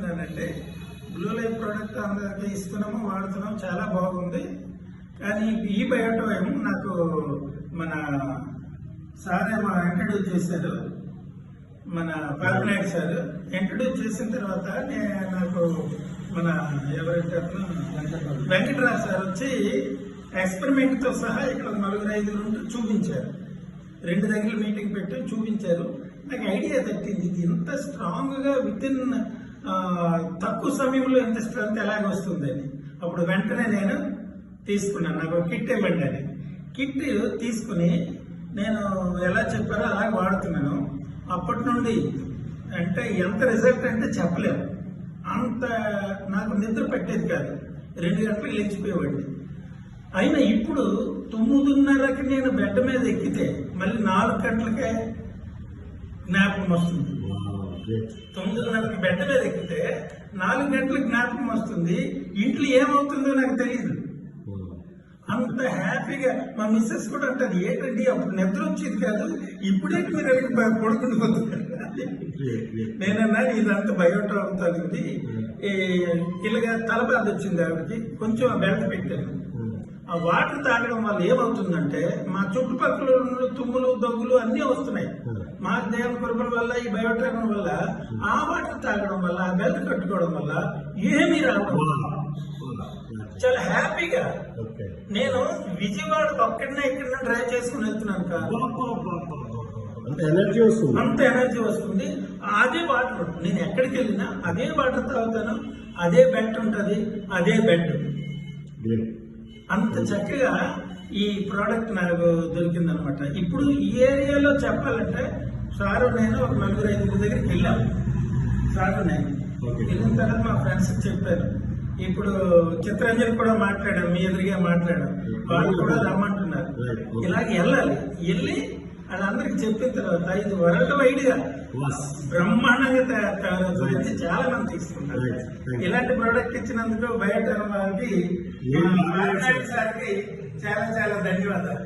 చెప్తున్నానంటే blue life product అందరికి ఇస్తున్నాము, వాడుతున్నాము, చాలా బాగుంది. కానీ ఈ బయోటో ఏమో నాకు మన సార్ ఏమో ఇంట్రడ్యూస్ చేశారు, మన పార్లనాయుడు సార్ ఇంట్రడ్యూస్ చేసిన తర్వాత నాకు మన ఎవరైతే వెంకటరావు సార్ వచ్చి ఎక్స్పెరిమెంట్తో సహా ఇక్కడ 4-5 చూపించారు. 2 దగ్గర మీటింగ్ పెట్టి చూపించారు. నాకు ఐడియా తట్టింది, ఇది ఇంత స్ట్రాంగ్గా విత్ ఇన్ తక్కువ సమయంలో ఇంత స్ట్రెంత్ ఎలాగ వస్తుంది అని. అప్పుడు వెంటనే నేను తీసుకున్నాను, నాకు కిట్ ఇవ్వండి అని. కిట్ తీసుకుని నేను ఎలా చెప్పారో అలాగే వాడుతున్నాను. అప్పటి నుండి అంటే ఎంత రిజల్ట్ అంటే చెప్పలేము, అంత నాకు నిద్ర పట్టేది కాదు. 2 గంటలకు లేచిపోయేవాడిని. అయినా ఇప్పుడు 9:30కి నేను బెడ్ మీద ఎక్కితే మళ్ళీ 4 గంటలకే జ్ఞాపకం వస్తుంది. 9:30కి బెడ్ మీద ఎక్కితే 4 గంటలకు జ్ఞాపకం వస్తుంది. ఇంట్లో ఏమవుతుందో నాకు తెలియదు. అంత హ్యాపీగా మా మిస్సెస్ కూడా అంటారు, ఏంటండి అప్పుడు నిద్ర వచ్చేది కాదు, ఇప్పుడేంటి మీరు పడుకుని పోతున్నారు. నేనన్నా ఇదంతా బయోటో అవుతుంది, ఇలాగా తలబాధ వచ్చింది ఆవిడకి, కొంచెం ఆ బెల్ట్ పెట్టాను. ఆ వాటర్ తాగడం వల్ల ఏమవుతుందంటే మా చుట్టుపక్కల తుమ్ములు దగ్గులు అన్నీ వస్తున్నాయి. మా దేవుని కృపల వల్ల ఈ బయోటోన్ వల్ల ఆ వాటర్ తాగడం వల్ల ఆ బెల్ట్ కట్టుకోవడం వల్ల ఏమీ రావడం చాలా హ్యాపీగా. నేను విజయవాడకు ఒక్కడనే ఇక్కడనే డ్రైవ్ చేసుకుని వెళ్తున్నాను కాదు, అంత ఎనర్జీ వస్తుంది. అదే వాటర్ నేను ఎక్కడికి వెళ్ళినా అదే వాటర్ తాగుతాను, అదే బెడ్ ఉంటుంది, అదే బెడ్. అంత చక్కగా ఈ ప్రోడక్ట్ నాకు దొరికిందనమాట. ఇప్పుడు ఈ ఏరియాలో చెప్పాలంటే సారు నేను ఒక 4-5 దగ్గరికి వెళ్ళాను. సారు నేను వెళ్ళిన తర్వాత మా ఫ్రెండ్స్ చెప్పారు. ఇప్పుడు చిత్రంజన్ కూడా మాట్లాడాను, మీ ఎదురుగా మాట్లాడాను, వాళ్ళు కూడా రమ్మంటున్నారు. ఇలాగ వెళ్ళి వాళ్ళందరికి చెప్పిన తర్వాత ఇది వరల్డ్ వైడ్ గా బ్రహ్మాండంగా తయారవుతుంది, చాలా మంది తీసుకుంటారు. ఇలాంటి ప్రోడక్ట్ ఇచ్చినందుకు బయోటోన్ వారికి సార్కి చాలా చాలా ధన్యవాదాలు.